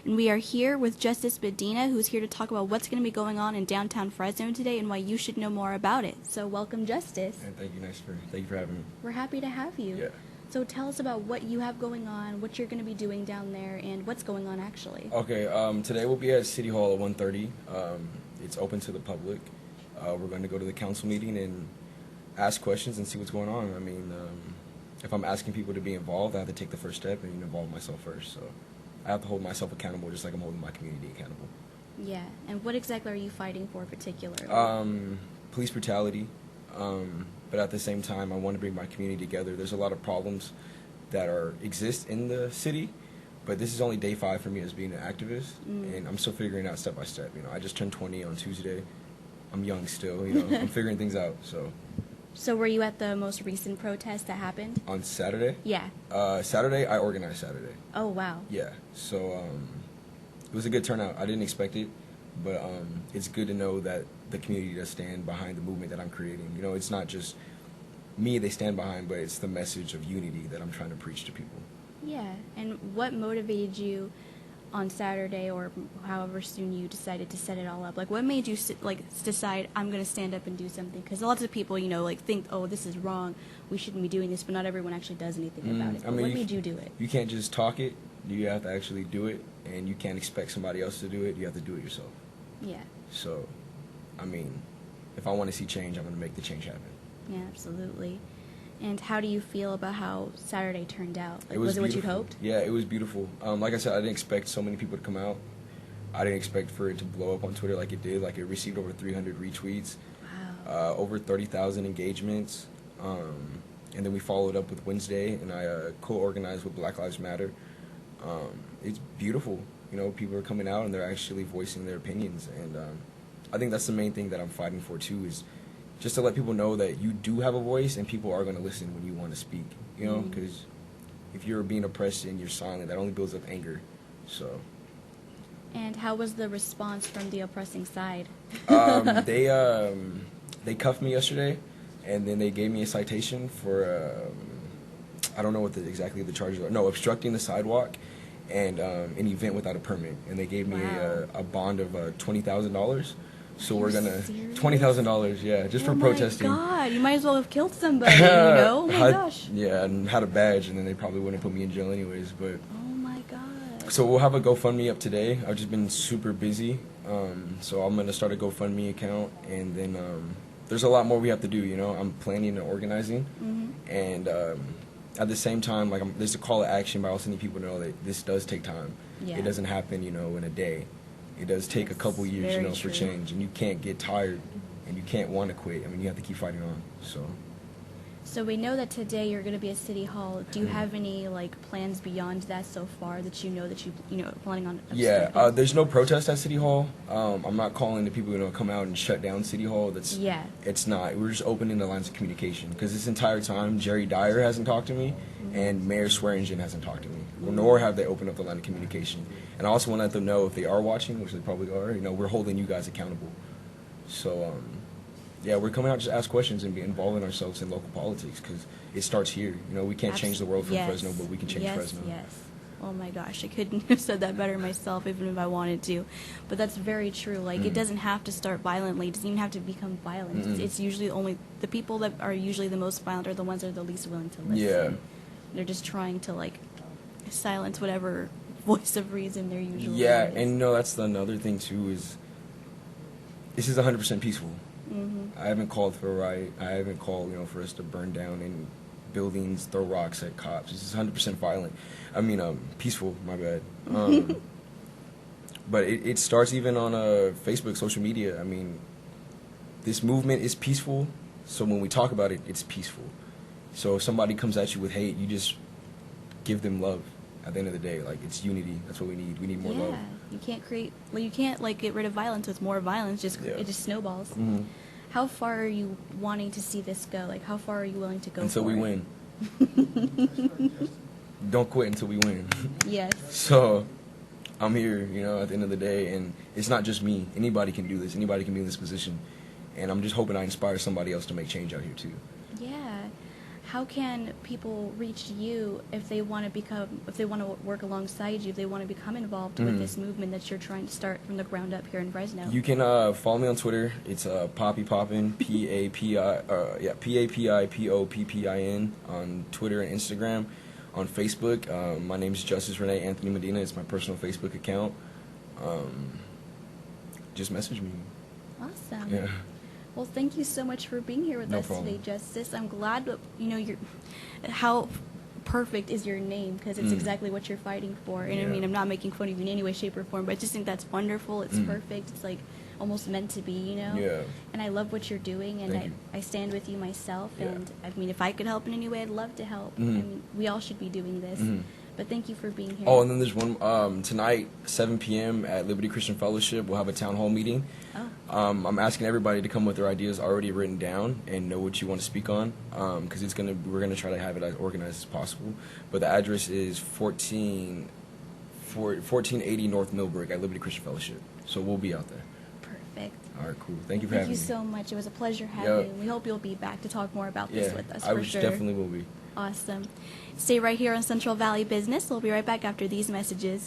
and we are here with Justice Medina, who's here to talk about what's going to be going on in downtown Fresno today and why you should know more about it. So welcome, Justice. And thank you for having me. We're happy to have you. Yeah. So tell us about what you have going on, what you're going to be doing down there, and what's going on actually. Okay, today we'll be at City Hall at 1:30. It's open to the public. We're going to go to the council meeting and ask questions and see what's going on. I mean, if I'm asking people to be involved, I have to take the first step and involve myself first. So I have to hold myself accountable just like I'm holding my community accountable. Yeah, and what exactly are you fighting for particularly? Police brutality. But at the same time, I want to bring my community together. There's a lot of problems that exist in the city, but this is only day 5 for me as being an activist, and I'm still figuring out step by step. You know, I just turned 20 on Tuesday. I'm young still. You know, I'm figuring things out. So were you at the most recent protest that happened? On Saturday? Yeah. Saturday, I organized Saturday. Oh wow. Yeah. So it was a good turnout. I didn't expect it, but it's good to know that the community does stand behind the movement that I'm creating. You know, it's not just me they stand behind, but it's the message of unity that I'm trying to preach to people. Yeah, and what motivated you on Saturday, or however soon you decided to set it all up? Like, what made you decide I'm going to stand up and do something? Because lots of people, you know, like think, oh, this is wrong, we shouldn't be doing this, but not everyone actually does anything about it. I mean, what made you do it? You can't just talk it. You have to actually do it, and you can't expect somebody else to do it. You have to do it yourself. Yeah. So, I mean, if I want to see change, I'm going to make the change happen. Yeah, absolutely. And how do you feel about how Saturday turned out? Like, was it what you'd beautiful. hoped? Yeah, it was beautiful. Like I said, I didn't expect so many people to come out. I didn't expect for it to blow up on Twitter like it did. Like, it received over 300 retweets, wow. Over 30,000 engagements. And then we followed up with Wednesday, and I co-organized with Black Lives Matter. It's beautiful. You know, people are coming out, and they're actually voicing their opinions. And I think that's the main thing that I'm fighting for, too, is just to let people know that you do have a voice and people are going to listen when you want to speak, you know, because if you're being oppressed and you're silent, that only builds up anger. So. And how was the response from the oppressing side? They cuffed me yesterday, and then they gave me a citation for, I don't know what exactly the charges are. No, obstructing the sidewalk and an event without a permit. And they gave me a bond of $20,000. So we're gonna $20,000, yeah, just for protesting. Oh my God! You might as well have killed somebody, you know? Oh my gosh! Yeah, and had a badge, and then they probably wouldn't put me in jail anyways. But oh my God! So we'll have a GoFundMe up today. I've just been super busy, so I'm gonna start a GoFundMe account, and then there's a lot more we have to do. You know, I'm planning and organizing, and at the same time, like there's a call to action, but I also need people to know that this does take time. Yeah. It doesn't happen, you know, in a day. It does take a couple years, you know, for change, and you can't get tired, and you can't want to quit. I mean, you have to keep fighting on. So we know that today you're going to be at City Hall. Do you have any plans beyond that so far that you know planning on? Yeah, there's no protest at City Hall. I'm not calling the people to come out and shut down City Hall. It's not. We're just opening the lines of communication because this entire time Jerry Dyer hasn't talked to me, and Mayor Swearingen hasn't talked to me, nor have they opened up the line of communication. And I also want to let them know if they are watching, which they probably are, you know, we're holding you guys accountable. So, yeah, we're coming out just to ask questions and be involving ourselves in local politics because it starts here. You know, we can't change the world from Fresno, but we can change Fresno. Yes. Oh my gosh, I couldn't have said that better myself, even if I wanted to. But that's very true. Like, it doesn't have to start violently. It doesn't even have to become violent. It's usually only the people that are usually the most violent are the ones that are the least willing to listen. Yeah. They're just trying to silence whatever voice of reason they're usually. Yeah, and you know that's another thing too is this is 100% peaceful. I haven't called for a riot. I haven't called, you know, for us to burn down any buildings, throw rocks at cops. This is 100% violent. I mean, peaceful. My bad. But it starts even on Facebook, social media. I mean, this movement is peaceful. So when we talk about it, it's peaceful. So if somebody comes at you with hate, you just give them love. At the end of the day, it's unity. That's what we need. We need more love. You can't get rid of violence with more violence. It just snowballs. How far are you wanting to see this go? Like, how far are you willing to go until we win? Don't quit until we win. Yes. So I'm here, you know, at the end of the day, and it's not just me. Anybody can do this. Anybody can be in this position, and I'm just hoping I inspire somebody else to make change out here too. Yeah. how can people reach you if they want to work alongside you, if they want to become involved with this movement that you're trying to start from the ground up here in Fresno? You can follow me on Twitter. It's Poppy Poppin, Papipoppin on Twitter and Instagram. On Facebook, my name is Justice Renee Anthony Medina. It's my personal Facebook account. Just message me. Awesome. Yeah. Well, thank you so much for being here with us today, Justice. I'm glad that, how perfect is your name, because it's exactly what you're fighting for. And I mean, I'm not making fun of you in any way, shape, or form, but I just think that's wonderful. It's perfect. It's like almost meant to be, Yeah. And I love what you're doing, and I stand with you myself. Yeah. And I mean, if I could help in any way, I'd love to help. I mean, we all should be doing this. But thank you for being here. Oh, and then there's one tonight, 7 p.m. at Liberty Christian Fellowship. We'll have a town hall meeting. Oh. I'm asking everybody to come with their ideas already written down and know what you want to speak on, because we're gonna try to have it as organized as possible. But the address is 1480 North Millbrook at Liberty Christian Fellowship. So we'll be out there. Perfect. All right, cool. Thank you for having me. Thank you so much. It was a pleasure having you. We hope you'll be back to talk more about this with us. I definitely will be. Awesome. Stay right here on Central Valley Business. We'll be right back after these messages.